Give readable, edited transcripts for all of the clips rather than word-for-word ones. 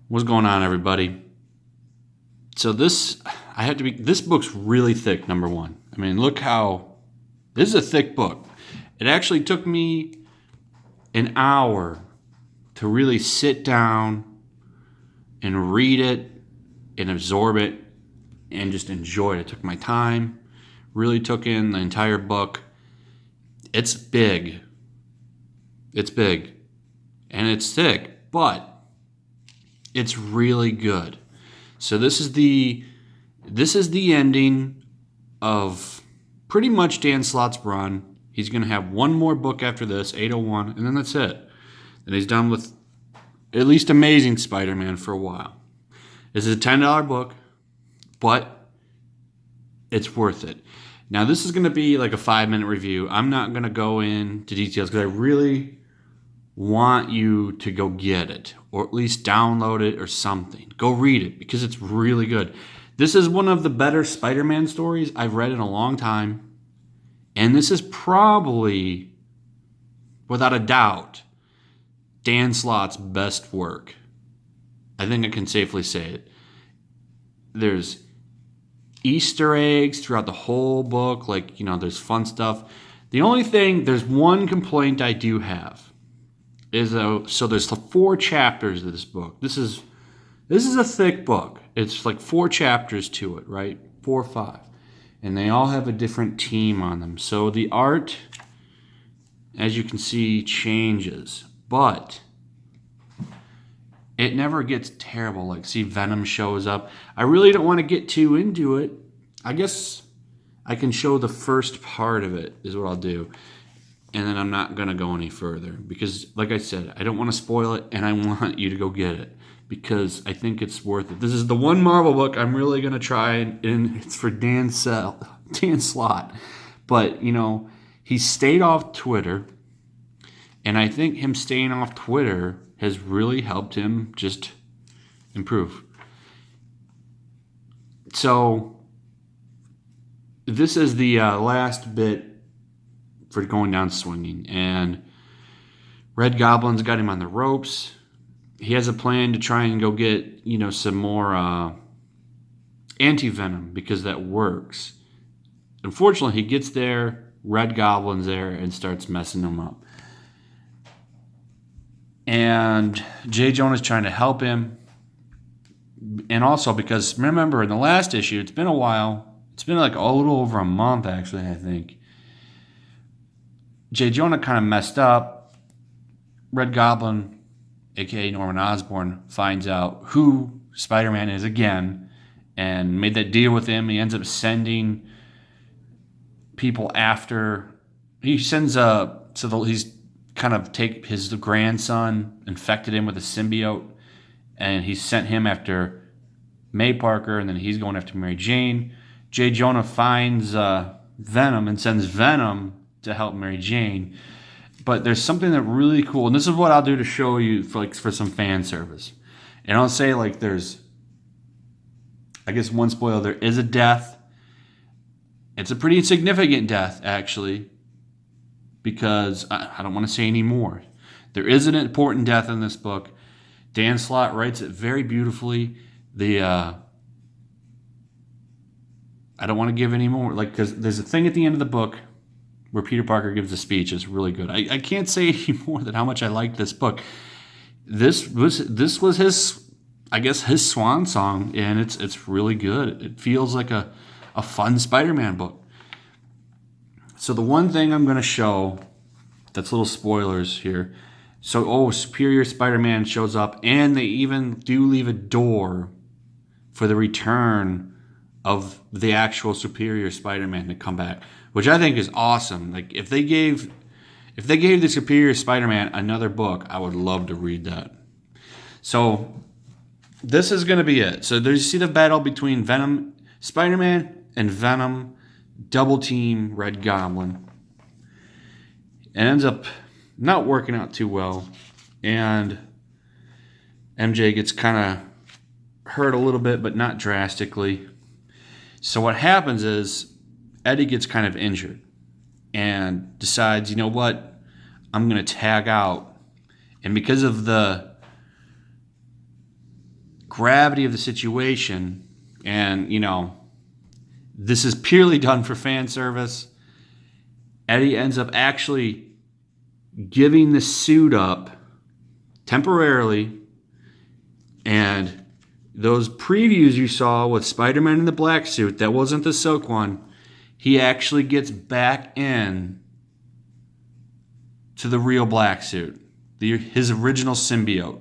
What's going on, everybody? So this book's really thick, number one. I mean, look how, this is a thick book. It actually took me an hour to really sit down and read it and absorb it and just enjoy it. I took my time, really took in the entire book. It's big. It's big. And it's thick, but it's really good. So this is the ending of pretty much Dan Slott's run. He's going to have one more book after this, 801, and then that's it. And he's done with at least Amazing Spider-Man for a while. This is a $10 book, but it's worth it. Now, this is going to be like a 5-minute review. I'm not going to go into details because I really want you to go get it, or at least download it or something. Go read it because it's really good. This is one of the better Spider-Man stories I've read in a long time. And this is probably, without a doubt, Dan Slott's best work. I think I can safely say it. There's Easter eggs throughout the whole book. There's fun stuff. There's one complaint I do have. So there's 4 chapters of this book. This is a thick book. It's like 4 chapters to it, right? 4 or 5. And they all have a different team on them. So the art, as you can see, changes. But it never gets terrible. Like, see, Venom shows up. I really don't want to get too into it. I guess I can show the first part of it is what I'll do. And then I'm not going to go any further because, like I said, I don't want to spoil it, and I want you to go get it because I think it's worth it. This is the one Marvel book I'm really going to try, and it's for Dan Slott. But, he stayed off Twitter, and I think him staying off Twitter has really helped him just improve. So this is the last bit for going down swinging, and Red Goblin's got him on the ropes. He has a plan to try and go get, some more anti-venom because that works. Unfortunately, he gets there, Red Goblin's there, and starts messing him up. And J. Jonah's trying to help him. And also because, remember, in the last issue, it's been a while. It's been like a little over a month, actually, I think. J. Jonah kind of messed up. Red Goblin, a.k.a. Norman Osborn, finds out who Spider-Man is again and made that deal with him. He ends up sending people after. He sends he's kind of take his grandson, infected him with a symbiote, and he sent him after May Parker, and then he's going after Mary Jane. J. Jonah finds Venom and sends Venom to help Mary Jane. But there's something that really cool, and this is what I'll do to show you for some fan service. And I'll say there's, I guess one spoiler, there is a death. It's a pretty significant death, actually, because I don't want to say any more. There is an important death in this book. Dan Slott writes it very beautifully. I don't want to give any more, because there's a thing at the end of the book where Peter Parker gives a speech. It's really good. I can't say any more than how much I liked this book. This was his, I guess, his swan song, and it's really good. It feels like a fun Spider-Man book. So the one thing I'm going to show, that's little spoilers here. So, Superior Spider-Man shows up, and they even do leave a door for the return of the actual Superior Spider-Man to come back, which I think is awesome. Like, if they gave the Superior Spider-Man another book, I would love to read that. So this is going to be it. So there's, you see the battle between Spider-Man and Venom, double team Red Goblin. It ends up not working out too well, and MJ gets kind of hurt a little bit, but not drastically. So what happens is Eddie gets kind of injured and decides, you know what, I'm going to tag out. And because of the gravity of the situation, and, you know, this is purely done for fan service. Eddie ends up actually giving the suit up temporarily, and those previews you saw with Spider-Man in the black suit, that wasn't the silk one, he actually gets back in to the real black suit, his original symbiote.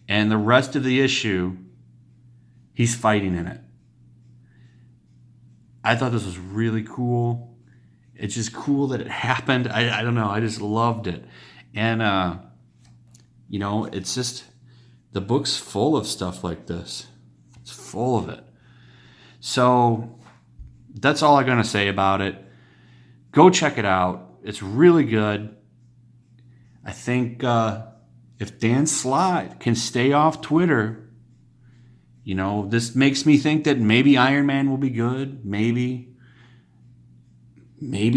And the rest of the issue, he's fighting in it. I thought this was really cool. It's just cool that it happened. I don't know. I just loved it. And, you know, it's just, the book's full of stuff like this. It's full of it. So that's all I'm going to say about it. Go check it out. It's really good. I think if Dan Slott can stay off Twitter, you know, this makes me think that maybe Iron Man will be good. Maybe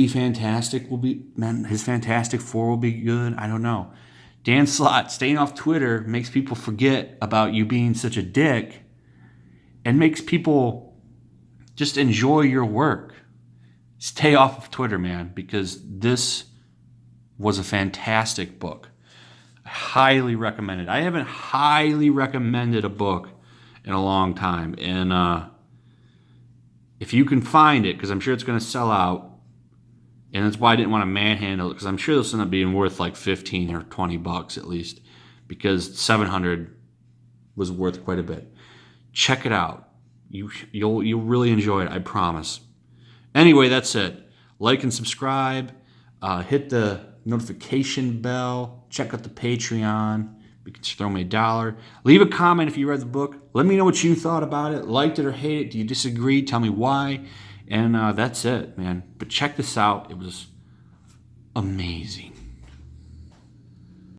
Fantastic will be, man, his Fantastic Four will be good. I don't know. Dan Slott staying off Twitter makes people forget about you being such a dick and makes people just enjoy your work. Stay off of Twitter, man, because this was a fantastic book. I highly recommend it. I haven't highly recommended a book in a long time. And if you can find it, because I'm sure it's going to sell out, and that's why I didn't want to manhandle it, because I'm sure this will end up being worth like 15 or 20 bucks at least, because 700 was worth quite a bit. Check it out. You'll really enjoy it, I promise. Anyway, that's it. Like and subscribe. Hit the notification bell. Check out the Patreon. You can throw me $1. Leave a comment if you read the book. Let me know what you thought about it. Liked it or hate it? Do you disagree? Tell me why. And that's it, man. But check this out. It was amazing.